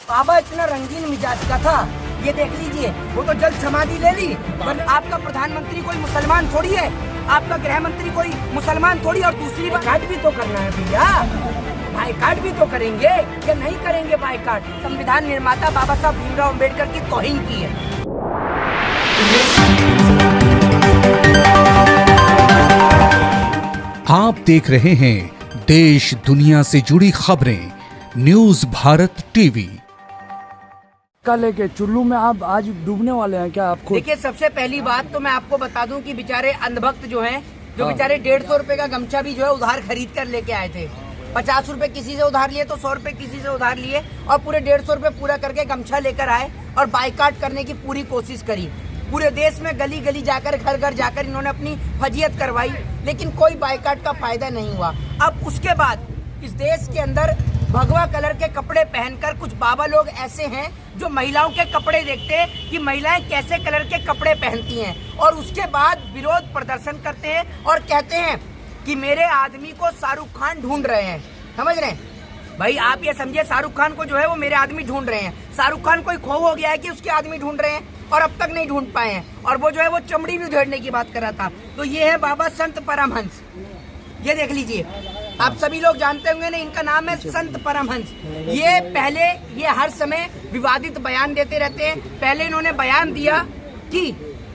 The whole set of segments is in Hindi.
बाबा इतना रंगीन मिजाज का था, ये देख लीजिए, वो तो जल समाधि ले ली। पर आपका प्रधानमंत्री कोई मुसलमान थोड़ी है, आपका गृह मंत्री कोई मुसलमान थोड़ी। और दूसरी बात भी तो करना है भैया, बाइकाट भी तो करेंगे या नहीं करेंगे बाइकाट? संविधान निर्माता बाबा साहब भीमराव अम्बेडकर की तौहीन की है। आप देख रहे हैं देश दुनिया से जुड़ी खबरें, न्यूज भारत टीवी। कल के चुल्लू में आप आज डूबने वाले हैं क्या आपको? देखिए, सबसे पहली बात तो मैं आपको बता दूं कि बेचारे अंधभक्त जो हैं, जो बेचारे 150 रुपए का गमछा भी जो है उधार खरीद कर लेके आए थे। 50 रुपए किसी से उधार लिए तो 100 रुपए किसी से उधार लिए और पूरे 150 रुपए पूरा करके गमछा लेकर आए और बाइकाट करने की पूरी कोशिश करी। पूरे देश में गली गली जाकर, घर घर जाकर इन्होंने अपनी फजीयत करवाई, लेकिन कोई बाइकाट का फायदा नहीं हुआ। अब उसके बाद इस देश के अंदर भगवा कलर के कपड़े पहनकर कुछ बाबा लोग ऐसे हैं जो महिलाओं के कपड़े देखते हैं कि महिलाएं कैसे कलर के कपड़े पहनती हैं, और उसके बाद विरोध प्रदर्शन करते हैं और कहते हैं कि मेरे आदमी को शाहरुख खान ढूंढ रहे हैं। समझ रहे हैं भाई? आप ये समझिए, शाहरुख खान को जो है वो मेरे आदमी ढूंढ रहे हैं। शाहरुख खान कोई खो हो गया है कि उसके आदमी ढूंढ रहे हैं, और अब तक नहीं ढूंढ पाए हैं। और वो जो है वो चमड़ी भी उधेड़ने की बात कर रहा था। तो ये है बाबा संत परमहंस, ये देख लीजिए, आप सभी लोग जानते होंगे ना, इनका नाम है संत परमहंस। ये हर समय विवादित बयान देते रहते हैं। पहले इन्होंने बयान दिया कि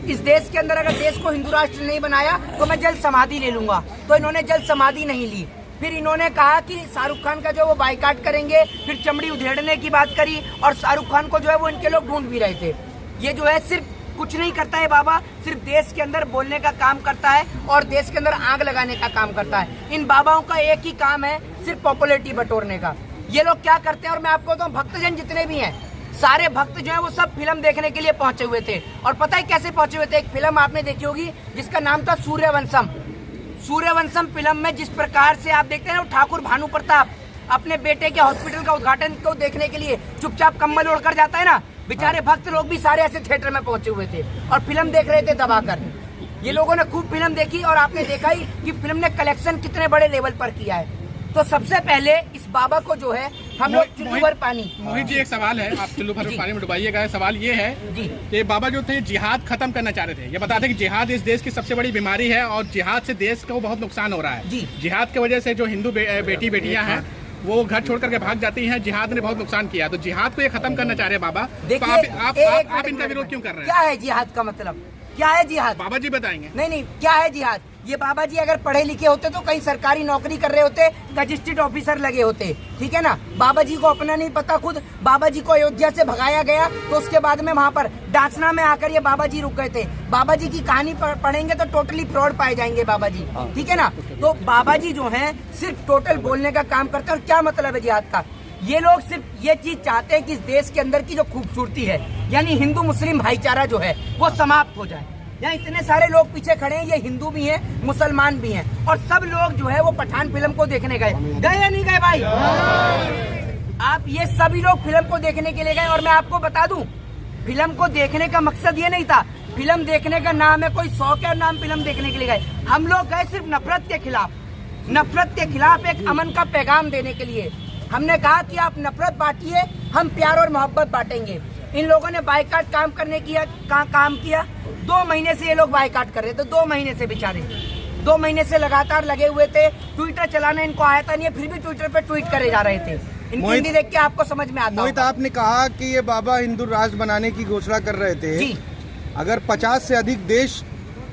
इस देश के अंदर अगर देश को हिंदू राष्ट्र नहीं बनाया तो मैं जल समाधि ले लूंगा, तो इन्होंने जल समाधि नहीं ली। फिर इन्होंने कहा कि शाहरुख खान का जो वो बाइकाट करेंगे, फिर चमड़ी उधेड़ने की बात करी, और शाहरुख खान को जो है वो इनके लोग ढूंढ भी रहे थे। ये जो है सिर्फ कुछ नहीं करता है बाबा, सिर्फ देश के अंदर बोलने का काम करता है और देश के अंदर आग लगाने का काम करता है। इन बाबाओं का एक ही काम है, सिर्फ पॉपुलैरिटी बटोरने का। ये लोग क्या करते हैं, और मैं आपको बताऊं, भक्तजन जितने भी हैं, सारे भक्त जो है वो सब फिल्म देखने के लिए पहुंचे हुए थे। और पता है कैसे पहुंचे हुए थे? एक फिल्म आपने देखी होगी जिसका नाम था सूर्यवंशम। सूर्यवंशम फिल्म में जिस प्रकार से आप देखते हैं ना, ठाकुर भानु प्रताप अपने बेटे के हॉस्पिटल का उद्घाटन को देखने के लिए चुपचाप कम्बल ओढ़कर जाता है ना, बेचारे भक्त लोग भी सारे ऐसे थिएटर में पहुंचे हुए थे और फिल्म देख रहे थे दबाकर। ये लोगों ने खूब फिल्म देखी और आपने देखा ही कि फिल्म ने कलेक्शन कितने बड़े लेवल पर किया है। तो सबसे पहले इस बाबा को जो है हम लोग चुल्लू भर पानी। मोहित जी, एक सवाल है, आप चुल्लू भर पानी में डुबाइएगा। सवाल ये है कि बाबा जो थे जिहाद खत्म करना चाह रहे थे। ये बताते कि जिहाद इस देश की सबसे बड़ी बीमारी है और जिहाद से देश को बहुत नुकसान हो रहा है। जिहाद की वजह से जो हिंदू बेटियां हैं वो घर छोड़ करके भाग जाती हैं। जिहाद ने बहुत नुकसान किया, तो जिहाद को ये खत्म करना चाह रहे हैं बाबा। तो आप इनका विरोध क्यों कर रहे हैं? क्या है जिहाद का मतलब? क्या है जिहाद? बाबा जी बताएंगे। नहीं, क्या है जिहाद? ये बाबा जी अगर पढ़े लिखे होते तो कहीं सरकारी नौकरी कर रहे होते, रजिस्ट्रेड ऑफिसर लगे होते, ठीक है ना। बाबा जी को अपना नहीं पता खुद। बाबा जी को अयोध्या से भगाया गया तो उसके बाद में वहाँ पर डाचना में आकर ये बाबा जी रुक गए थे। बाबा जी की कहानी पढ़ेंगे तो टोटली फ्रॉड पाए जाएंगे बाबा जी, ठीक है ना। तो बाबा जी जो है सिर्फ टोटल बोलने का काम करते हैं। और क्या मतलब है जिहाद का? ये लोग सिर्फ ये चीज चाहते हैं कि इस देश के अंदर की जो खूबसूरती है, यानी हिंदू मुस्लिम भाईचारा जो है वो समाप्त हो जाए। यहाँ इतने सारे लोग पीछे खड़े हैं, ये हिंदू भी हैं, मुसलमान भी हैं, और सब लोग जो है वो पठान फिल्म को देखने गए या नहीं गए भाई? आप ये सभी लोग फिल्म को देखने के लिए गए। और मैं आपको बता दूं, फिल्म को देखने का मकसद ये नहीं था। फिल्म देखने का नाम है, कोई शौक है नाम फिल्म देखने के लिए गए। हम लोग गए सिर्फ नफरत के खिलाफ एक अमन का पैगाम देने के लिए। हमने कहा कि आप नफरत बांटिए, हम प्यार और मोहब्बत बांटेंगे। इन लोगों ने बाइकाट काम किया। 2 महीने से ये लोग बाइकाट कर रहे थे। 2 महीने से बेचारे 2 महीने से लगातार लगे हुए थे। ट्विटर चलाना इनको आता नहीं है, फिर भी ट्विटर पे ट्वीट करे जा रहे थे। इनकी हिंदी देख के आपको समझ में आता मोहित, आपने कहा कि ये बाबा हिंदू राष्ट्र बनाने की घोषणा कर रहे थे जी। अगर 50 से अधिक देश,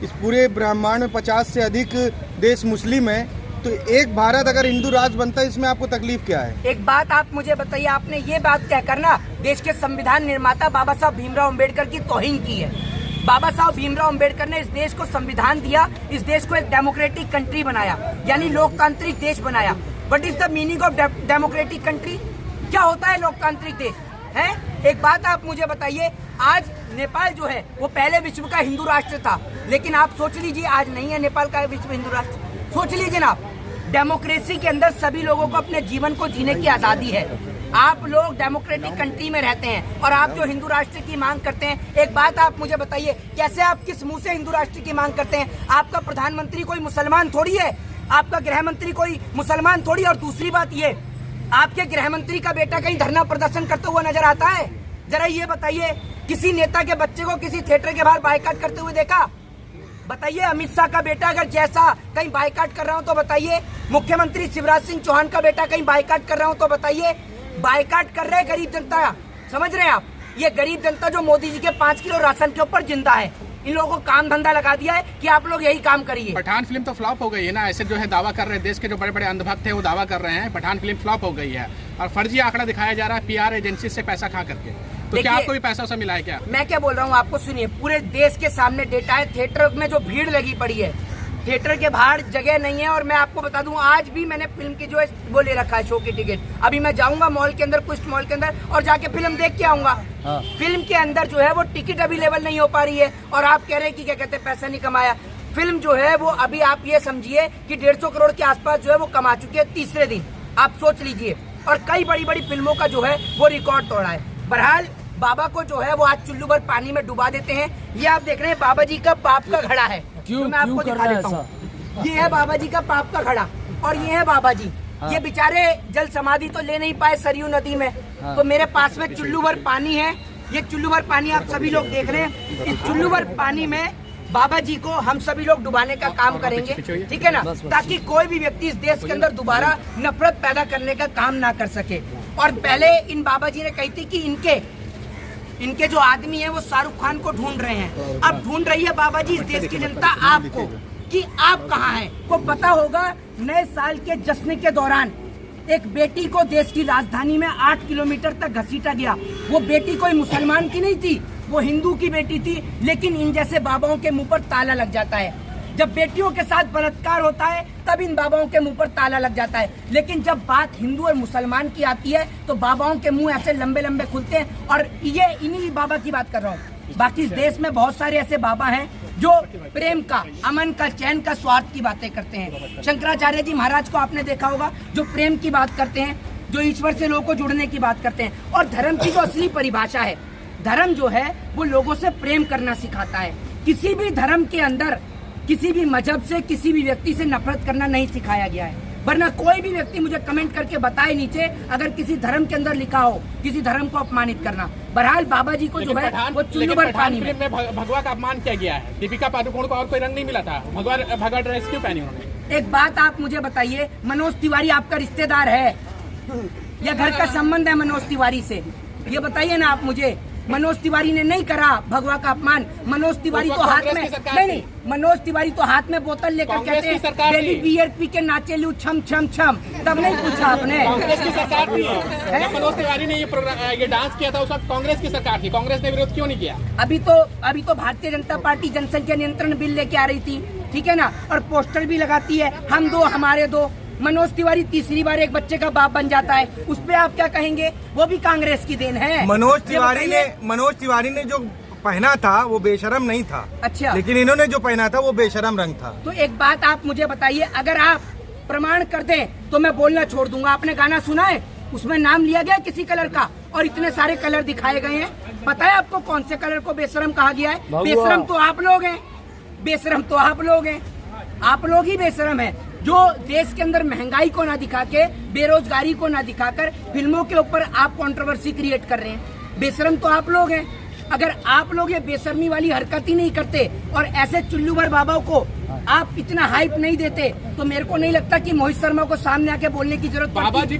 इस पूरे ब्रह्मांड में 50 से अधिक देश मुस्लिम है, तो एक भारत अगर हिंदू राष्ट्र बनता है, इसमें आपको तकलीफ क्या है? एक बात आप मुझे बताइए, आपने ये बात कहकर ना देश के संविधान निर्माता बाबा साहब भीमराव अम्बेडकर की तौहीन की है। बाबा साहब भीमराव अम्बेडकर ने इस देश को संविधान दिया, इस देश को एक डेमोक्रेटिक कंट्री बनाया, यानी लोकतांत्रिक देश बनाया। What is the meaning of democratic country? क्या होता है लोकतांत्रिक देश है? एक बात आप मुझे बताइए, आज नेपाल जो है वो पहले विश्व का हिंदू राष्ट्र था, लेकिन आप सोच लीजिए आज नहीं है नेपाल का विश्व हिंदू राष्ट्र। सोच लीजिए ना, डेमोक्रेसी के अंदर सभी लोगों को अपने जीवन को जीने की आजादी है। आप लोग डेमोक्रेटिक कंट्री में रहते हैं और आप जो हिंदू राष्ट्र की मांग करते हैं, एक बात आप मुझे बताइए, कैसे आप किस मुंह से हिंदू राष्ट्र की मांग करते हैं? आपका प्रधानमंत्री कोई मुसलमान थोड़ी है, आपका गृह मंत्री कोई मुसलमान थोड़ी। और दूसरी बात ये आपके गृह मंत्री का बेटा कहीं धरना प्रदर्शन करते हुए नजर आता है? जरा ये बताइए, किसी नेता के बच्चे को किसी थिएटर के बाहर बायकॉट करते हुए देखा? बताइए, अमित शाह का बेटा अगर जैसा कहीं बायकॉट कर रहा हो तो बताइए, मुख्यमंत्री शिवराज सिंह चौहान का बेटा कहीं बायकॉट कर रहा हो तो बताइए। बायकॉट कर रहे गरीब जनता, समझ रहे हैं आप? ये गरीब जनता जो मोदी जी के 5 किलो राशन के ऊपर जिंदा है, इन लोगों को काम धंधा लगा दिया है कि आप लोग यही काम करिए। पठान फिल्म तो फ्लॉप हो गई है ना, ऐसे जो है दावा कर रहे हैं, देश के जो बड़े बड़े अंधभक्त है वो दावा कर रहे हैं पठान फिल्म फ्लॉप हो गई है और फर्जी आंकड़ा दिखाया जा रहा है PR एजेंसी से पैसा खा करके। तो क्या आपको भी पैसा उसे मिला है क्या? मैं क्या बोल रहा हूँ आपको सुनिए, पूरे देश के सामने डेटा है। थिएटर में जो भीड़ लगी पड़ी है, थिएटर के बाहर जगह नहीं है। और मैं आपको बता दूं, आज भी मैंने फिल्म की जो है वो ले रखा है, शो की टिकट। अभी मैं जाऊंगा मॉल के अंदर, कुछ मॉल के अंदर, और जाके फिल्म देख के आऊंगा। फिल्म के अंदर जो है वो टिकट अवेलेबल नहीं हो पा रही है और आप कह रहे हैं कि क्या कहते हैं पैसा नहीं कमाया। फिल्म जो है वो अभी आप ये समझिए कि 150 करोड़ के आसपास जो है वो कमा चुकी है तीसरे दिन, आप सोच लीजिए। और कई बड़ी बड़ी फिल्मों का जो है वो रिकॉर्ड तोड़ा है। बहरहाल बाबा को जो है वो आज चुल्लू भर पानी में डुबा देते हैं। ये आप देख रहे हैं बाबा जी का पाप का घड़ा है, क्यों मैं आपको दिखा देता हूँ। ये है बाबा जी का पाप का घड़ा और ये है बाबा जी। ये बेचारे जल समाधि तो ले नहीं पाए सरयू नदी में, तो मेरे पास में चुल्लू भर पानी है। ये चुल्लू भर पानी आप सभी लोग देख रहे हैं। इस चुल्लू भर पानी में बाबा जी को हम सभी लोग डुबाने का काम करेंगे, ठीक है ना, ताकि कोई भी व्यक्ति इस देश के अंदर दोबारा नफरत पैदा करने का काम ना कर सके। और पहले इन बाबा जी ने कही थी कि इनके जो आदमी है वो शाहरुख खान को ढूंढ रहे हैं। अब ढूंढ रही है बाबा जी इस देश की जनता आपको कि आप कहाँ हैं। को पता होगा, नए साल के जश्न के दौरान एक बेटी को देश की राजधानी में 8 किलोमीटर तक घसीटा गया। वो बेटी कोई मुसलमान की नहीं थी, वो हिंदू की बेटी थी। लेकिन इन जैसे बाबाओं के मुंह पर ताला लग जाता है। जब बेटियों के साथ बलात्कार होता है तब इन बाबाओं के मुंह पर ताला लग जाता है। लेकिन जब बात हिंदू और मुसलमान की आती है तो बाबाओं के मुंह ऐसे लंबे लंबे खुलते हैं। और ये इन्हीं बाबा की बात कर रहा हूँ। बाकी इस देश में बहुत सारे ऐसे बाबा हैं जो प्रेम का, अमन का, चैन का, स्वार्थ की बातें करते हैं। शंकराचार्य जी महाराज को आपने देखा होगा, जो प्रेम की बात करते हैं, जो ईश्वर से लोगों को जुड़ने की बात करते हैं। और धर्म की जो असली परिभाषा है, धर्म जो है वो लोगों से प्रेम करना सिखाता है। किसी भी धर्म के अंदर किसी भी मजहब से, किसी भी व्यक्ति से नफरत करना नहीं सिखाया गया है। वरना कोई भी व्यक्ति मुझे कमेंट करके बताए नीचे अगर किसी धर्म के अंदर लिखा हो किसी धर्म को अपमानित करना। बहरहाल बाबा जी को जो है वो चुल्लू भर पानी में भगवा का अपमान किया गया है। दीपिका पादुकोण को और कोई रंग नहीं मिला था, भगवा ड्रेस क्यों पहनी उन्होंने? एक बात आप मुझे बताइए, मनोज तिवारी आपका रिश्तेदार है या घर का संबंध है मनोज तिवारी से? ये बताइए ना आप मुझे। मनोज तिवारी ने नहीं करा भगवा का अपमान। मनोज तिवारी तो हाथ में नहीं, मनोज तिवारी तो हाथ में बोतल लेकर कहते हैं डेली बियर पी के नाचे लू छम छम छम, तब नहीं पूछा आपने? कांग्रेस की सरकार थी, मनोज तिवारी ने ये डांस किया था, उस वक्त कांग्रेस की सरकार थी, कांग्रेस ने विरोध क्यों नहीं किया? अभी तो भारतीय जनता पार्टी जनसंख्या नियंत्रण बिल लेके आ रही थी, ठीक है ना, और पोस्टर भी लगाती है, हम दो हमारे दो। मनोज तिवारी तीसरी बार एक बच्चे का बाप बन जाता है, उस पे आप क्या कहेंगे? वो भी कांग्रेस की देन है। मनोज तिवारी ने जो पहना था वो बेशरम नहीं था। अच्छा, लेकिन इन्होंने जो पहना था वो बेशरम रंग था। तो एक बात आप मुझे बताइए, अगर आप प्रमाण कर दें तो मैं बोलना छोड़ दूंगा। आपने गाना सुना है, उसमें नाम लिया गया किसी कलर का और इतने सारे कलर दिखाए गए हैं। पता है आपको कौन से कलर को बेशरम कहा गया है? बेशरम तो आप लोग हैं, बेशरम तो आप लोग हैं, आप लोग ही बेशरम हैं जो देश के अंदर महंगाई को ना दिखा के, बेरोजगारी को ना दिखाकर फिल्मों के ऊपर आप कंट्रोवर्सी क्रिएट कर रहे हैं। बेशरम तो आप लोग हैं। अगर आप लोग ये बेशर्मी वाली हरकत ही नहीं करते और ऐसे चुल्लू भर बाबा को आप इतना हाइप नहीं देते तो मेरे को नहीं लगता कि मोहित शर्मा को सामने आके बोलने की जरूरत पड़ती। बाबा जी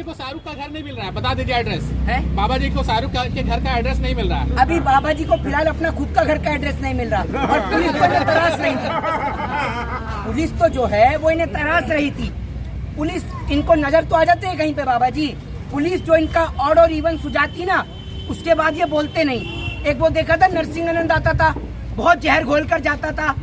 को शाहरुख का घर नहीं मिल रहा है, बता दीजिए एड्रेस है। बाबा जी को शाहरुख के घर का एड्रेस नहीं मिल रहा है। अभी बाबा जी को फिलहाल अपना खुद का घर का एड्रेस नहीं मिल रहा और पुलिस को इन्हें तराश रही थी। पुलिस तो जो है वो इन्हें तराश रही थी। पुलिस इनको नजर तो आ जाते हैं कहीं पे बाबा जी। पुलिस जो इनका ऑड और इवन सुझाती ना, उसके बाद ये बोलते नहीं। एक वो देखा था नरसिंह आनंद आता था, बहुत जहर घोल कर जाता था,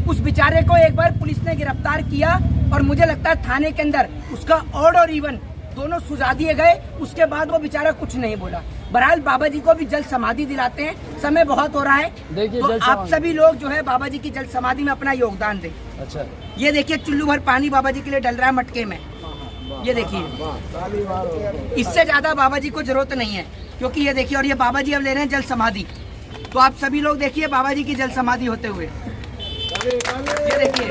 उस बेचारे को एक बार पुलिस ने गिरफ्तार किया और मुझे लगता है थाने के अंदर उसका ऑड और इवन दोनों सुझा दिए गए। उसके बाद वो बेचारा कुछ नहीं बोला। बहरहाल बाबा जी को भी जल समाधि दिलाते हैं, समय बहुत हो रहा है, तो आप सभी लोग जो है बाबा जी की जल समाधि में अपना योगदान दें। अच्छा, ये देखिए चुल्लू भर पानी बाबा जी के लिए डल रहा है मटके में, ये देखिए। इससे ज्यादा बाबा जी को जरूरत नहीं है, क्योंकि ये देखिए, और ये बाबा जी अब ले रहे हैं जल समाधि। तो आप सभी लोग देखिए बाबा जी की जल समाधि होते हुए, ये देखिए।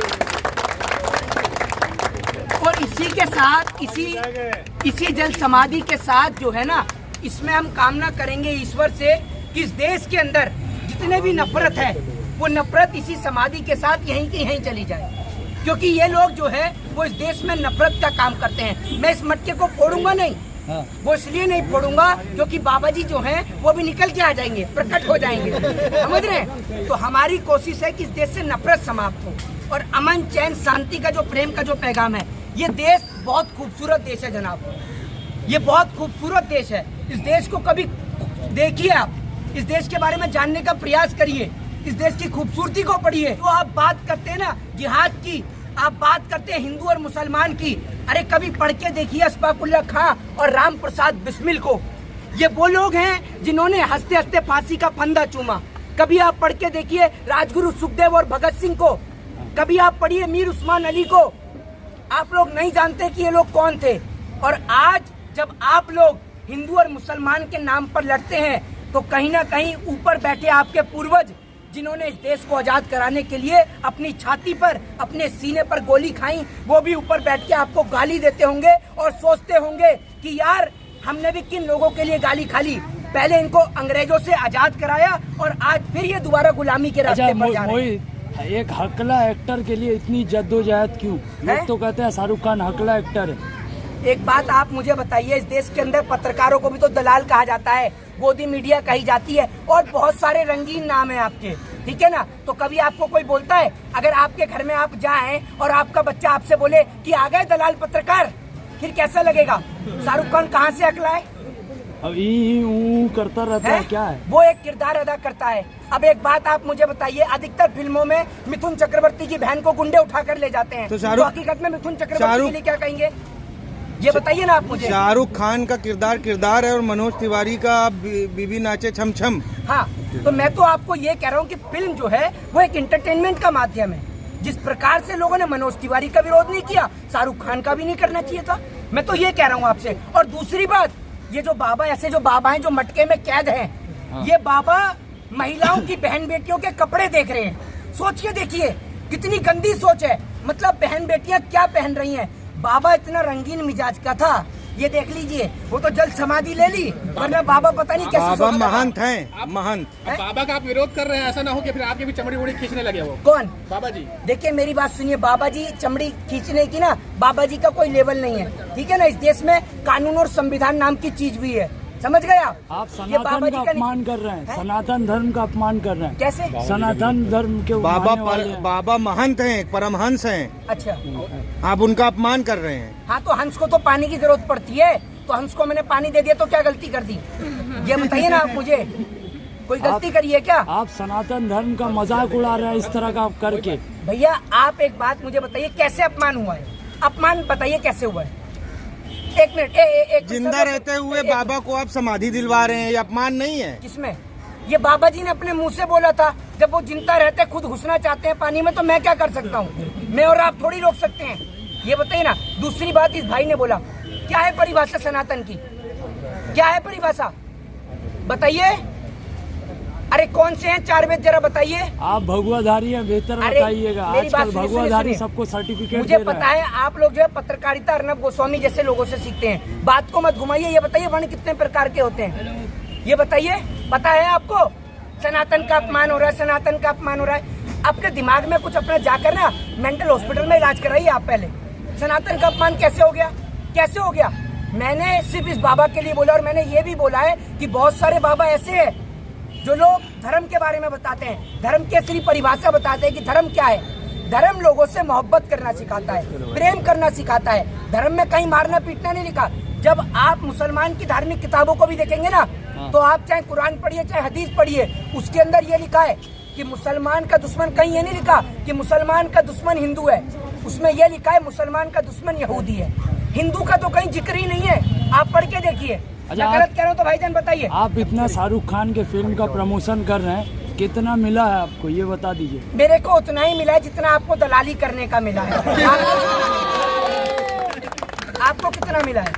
और इसी के साथ इसी जल समाधि के साथ जो है ना, इसमें हम कामना करेंगे ईश्वर से कि इस देश के अंदर जितने भी नफरत है वो नफरत इसी समाधि के साथ यहीं की यहीं चली जाए, क्योंकि ये लोग जो है वो इस देश में नफरत का काम करते हैं। मैं इस मटके को फोड़ूंगा नहीं, वो इसलिए नहीं फोड़ूंगा क्योंकि बाबा जी जो हैं वो भी निकल के आ जाएंगे, प्रकट हो जाएंगे, समझ रहे हैं। तो हमारी कोशिश है कि इस देश से नफरत समाप्त हो और अमन चैन शांति का जो प्रेम का जो पैगाम है। ये देश बहुत खूबसूरत देश है जनाब, ये बहुत खूबसूरत देश है। इस देश को कभी देखिए, आप इस देश के बारे में जानने का प्रयास करिए, इस देश की खूबसूरती को पढ़िए। तो आप बात करते हैं ना जिहाद की, आप बात करते हैं हिंदू और मुसलमान की, अरे कभी पढ़ के देखिए अशफाकुल्लाह खां और राम प्रसाद बिस्मिल को। ये वो लोग हैं जिन्होंने हंसते हंसते फांसी का फंदा चूमा। कभी आप पढ़ के देखिए राजगुरु सुखदेव और भगत सिंह को, कभी आप पढ़िए मीर उस्मान अली को। आप लोग नहीं जानते कि ये लोग कौन थे। और आज जब आप लोग हिंदू और मुसलमान के नाम पर लड़ते हैं तो कहीं ना कहीं ऊपर बैठे आपके पूर्वज जिन्होंने इस देश को आजाद कराने के लिए अपनी छाती पर, अपने सीने पर गोली खाई, वो भी ऊपर बैठ के आपको गाली देते होंगे और सोचते होंगे कि यार हमने भी किन लोगों के लिए गाली खा ली। पहले इनको अंग्रेजों से आजाद कराया और आज फिर ये दोबारा गुलामी के रास्ते पर जा रहे हैं। एक हकला एक्टर के लिए इतनी जद्दोजहद क्यों? लोग तो कहते हैं शाहरुख खान हकला एक्टर है। एक बात आप मुझे बताइए, इस देश के अंदर पत्रकारों को भी तो दलाल कहा जाता है, गोदी मीडिया कही जाती है और बहुत सारे रंगीन नाम है आपके, ठीक है ना। तो कभी आपको कोई बोलता है, अगर आपके घर में आप जाएं और आपका बच्चा आपसे बोले कि आ गए दलाल पत्रकार, फिर कैसा लगेगा? शाहरुख खान कहाँ से अकला है? अब ई करता रहता है, क्या है? वो एक किरदार अदा करता है। अब एक बात आप मुझे बताइए, अधिकतर फिल्मों में मिथुन चक्रवर्ती की बहन को गुंडे उठा कर ले जाते हैं, तो हकीकत में मिथुन चक्रवर्ती के लिए क्या कहेंगे? ये बताइए ना आप मुझे। शाहरुख खान का किरदार है और मनोज तिवारी का बीबी नाचे छम छम। हाँ, तो मैं तो आपको ये कह रहा हूँ कि फिल्म जो है वो एक एंटरटेनमेंट का माध्यम है। जिस प्रकार से लोगों ने मनोज तिवारी का विरोध नहीं किया, शाहरुख खान का भी नहीं करना चाहिए था। मैं तो ये कह रहा हूँ आपसे। और दूसरी बात, ये जो बाबा, ऐसे जो बाबा हैं जो मटके में कैद हैं, ये बाबा महिलाओं की बहन बेटियों के कपड़े देख रहे हैं। सोच के देखिए कितनी गंदी सोच है। मतलब बहन बेटियां क्या पहन रही हैं। बाबा इतना रंगीन मिजाज का था, ये देख लीजिए, वो तो जल समाधि ले ली, वरना बाबा पता नहीं कैसे बाबा महंत हैं, महंत। बाबा का आप विरोध कर रहे हैं, ऐसा ना हो कि फिर आपकी भी चमड़ी उड़ी खींचने लगे वो। कौन? बाबा जी। देखिए मेरी बात सुनिए, बाबा जी चमड़ी खींचने की ना, बाबा जी का कोई लेवल नहीं है, ठीक है ना। इस देश में कानून और संविधान नाम की चीज भी है, समझ गए आप? सनातन का अपमान कर रहे हैं, सनातन धर्म का अपमान कर रहे हैं। कैसे? सनातन धर्म के बाबा महंत हैं, परमहंस हैं। अच्छा, आप उनका अपमान कर रहे हैं। हाँ, तो हंस को तो पानी की जरूरत पड़ती है, तो हंस को मैंने पानी दे दिया तो क्या गलती कर दी? ये बताइए ना आप मुझे, कोई गलती करी है क्या? आप सनातन धर्म का मजाक उड़ा रहे हैं इस तरह का करके। भैया आप एक बात मुझे बताइए, कैसे अपमान हुआ है? अपमान बताइए कैसे हुआ है? एक मिनट, एक जिंदा रहते हुए बाबा को आप समाधि दिलवा रहे हैं, ये अपमान नहीं है? किसमें? ये बाबा जी ने अपने मुंह से बोला था। जब वो जिंदा रहते खुद घुसना चाहते हैं पानी में, तो मैं क्या कर सकता हूँ? मैं और आप थोड़ी रोक सकते हैं। ये बताइए ना। दूसरी बात, इस भाई ने बोला, क्या है परिभाषा सनातन की? क्या है परिभाषा बताइए? अरे कौन से हैं चार वेद, जरा बताइए। आप भगवाधारी हैं, बेहतर बताइएगा। आजकल भगवाधारी सबको सर्टिफिकेट मुझे पता है। आप लोग जो है पत्रकारिता अर्नब गोस्वामी जैसे लोगों से सीखते हैं, बात को मत घुमाइए। ये बताइए वर्ण कितने प्रकार के होते हैं, ये बताइए। पता है आपको? सनातन का अपमान हो रहा है, सनातन का अपमान हो रहा है। आपके दिमाग में कुछ अपना जाकर ना मेंटल हॉस्पिटल में इलाज कराइए आप पहले। सनातन का अपमान कैसे हो गया? कैसे हो गया? मैंने सिर्फ इस बाबा के लिए बोला, और मैंने ये भी बोला है कि बहुत सारे बाबा ऐसे हैं जो लोग धर्म के बारे में बताते हैं, धर्म की असली परिभाषा बताते हैं कि धर्म क्या है। धर्म लोगों से मोहब्बत करना सिखाता है, प्रेम करना सिखाता है। धर्म में कहीं मारना पीटना नहीं लिखा। जब आप मुसलमान की धार्मिक किताबों को भी देखेंगे ना, तो आप चाहे कुरान पढ़िए चाहे हदीस पढ़िए, उसके अंदर ये लिखा है कि मुसलमान का दुश्मन, कहीं ये नहीं लिखा कि मुसलमान का दुश्मन हिंदू है, उसमें यह लिखा है मुसलमान का दुश्मन यहूदी है। हिंदू का तो कहीं जिक्र ही नहीं है, आप पढ़ के देखिए। गलत कह रहा हूँ तो भाईजान बताइए। आप इतना शाहरुख खान के फिल्म का प्रमोशन कर रहे हैं, कितना मिला है आपको ये बता दीजिए। मेरे को उतना ही मिला है जितना आपको दलाली करने का मिला है। आपको कितना मिला है?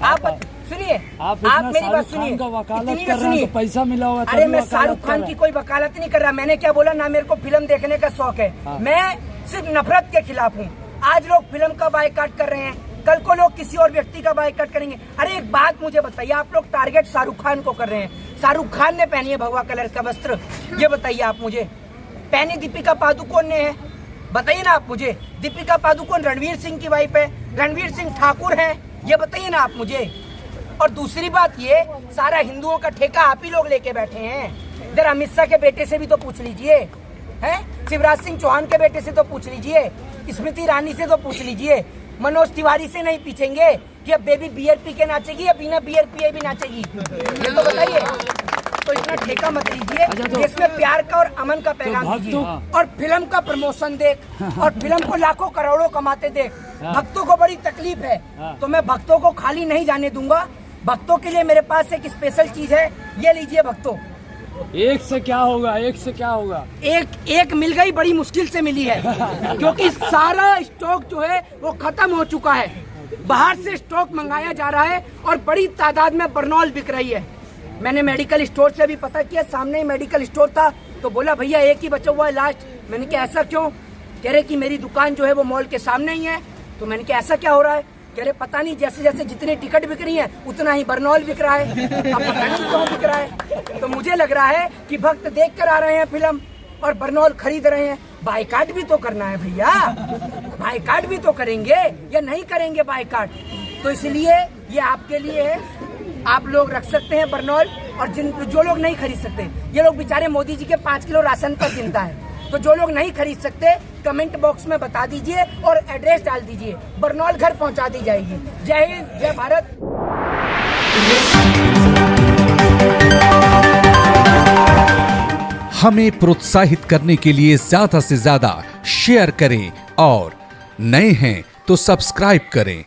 आप सुनिए, आप मेरी बात सुनिए, वकालत कर रहे हैं तो पैसा मिला होगा। अरे मैं शाहरुख खान की कोई वकालत नहीं कर रहा। मैंने क्या बोला ना, मेरे को फिल्म देखने का शौक है। मैं सिर्फ नफरत के खिलाफ हूँ। आज लोग फिल्म का बायकॉट कर रहे हैं, कल को लोग किसी और व्यक्ति का बायकॉट करेंगे। अरे एक बात मुझे बताइए, आप लोग टारगेट शाहरुख खान को कर रहे हैं। शाहरुख खान ने पहनी है भगवा कलर का वस्त्र, ये बताइए आप मुझे। पहनी दीपिका पादुकोण ने है, बताइए ना आप मुझे। दीपिका पादुकोण रणवीर सिंह की वाइफ है, रणवीर सिंह ठाकुर है, ये बताइए ना आप मुझे। और दूसरी बात ये, सारा हिंदुओं का ठेका आप ही लोग लेके बैठे हैं। जरा अमित शाह के बेटे से भी तो पूछ लीजिए, हैं? शिवराज सिंह चौहान के बेटे से तो पूछ लीजिए, स्मृति ईरानी से तो पूछ लीजिए, मनोज तिवारी से नहीं पूछेंगे कि अब बेबी बियर पी के नाचेगी या बिना बियर पिए भी नाचेगी, ये तो बताइए। तो इतना ठेका मत लीजिए, इसमें प्यार का और अमन का पैगाम दीजिए। और फिल्म का प्रमोशन देख और फिल्म को लाखों करोड़ों कमाते देख, भक्तों को बड़ी तकलीफ है। तो मैं भक्तों को खाली नहीं जाने दूंगा। भक्तों के लिए मेरे पास एक स्पेशल चीज है, ये लीजिए भक्तों। एक से क्या होगा, एक से क्या होगा? एक मिल गई, बड़ी मुश्किल से मिली है, क्योंकि सारा स्टॉक जो है वो खत्म हो चुका है। बाहर से स्टॉक मंगाया जा रहा है और बड़ी तादाद में बर्नॉल बिक रही है। मैंने मेडिकल स्टोर से भी पता किया, सामने ही मेडिकल स्टोर था, तो बोला भैया एक ही बचा हुआ है लास्ट। मैंने कहा ऐसा क्यों? कह रहे कि मेरी दुकान जो है वो मॉल के सामने ही है। तो मैंने कहा ऐसा क्या हो रहा है? कह रहे पता नहीं, जैसे जैसे जितनी टिकट बिक रही है उतना ही बर्नॉल बिक रहा है। अब पता नहीं क्यों बिक रहा है। तो मुझे लग रहा है कि भक्त देख कर आ रहे हैं फिल्म और बर्नॉल खरीद रहे हैं। बायकॉट भी तो करना है भैया, बायकॉट भी तो करेंगे या नहीं करेंगे बायकॉट? तो इसलिए ये आपके लिए है, आप लोग रख सकते हैं बर्नॉल। और जो लोग नहीं खरीद सकते, ये लोग बेचारे मोदी जी के 5 किलो राशन पर चिंता है, तो जो लोग नहीं खरीद सकते कमेंट बॉक्स में बता दीजिए और एड्रेस डाल दीजिए, बर्नॉल घर पहुंचा दी जाएगी। जय हिंद, जय भारत। हमें प्रोत्साहित करने के लिए ज्यादा से ज्यादा शेयर करें और नए हैं तो सब्सक्राइब करें।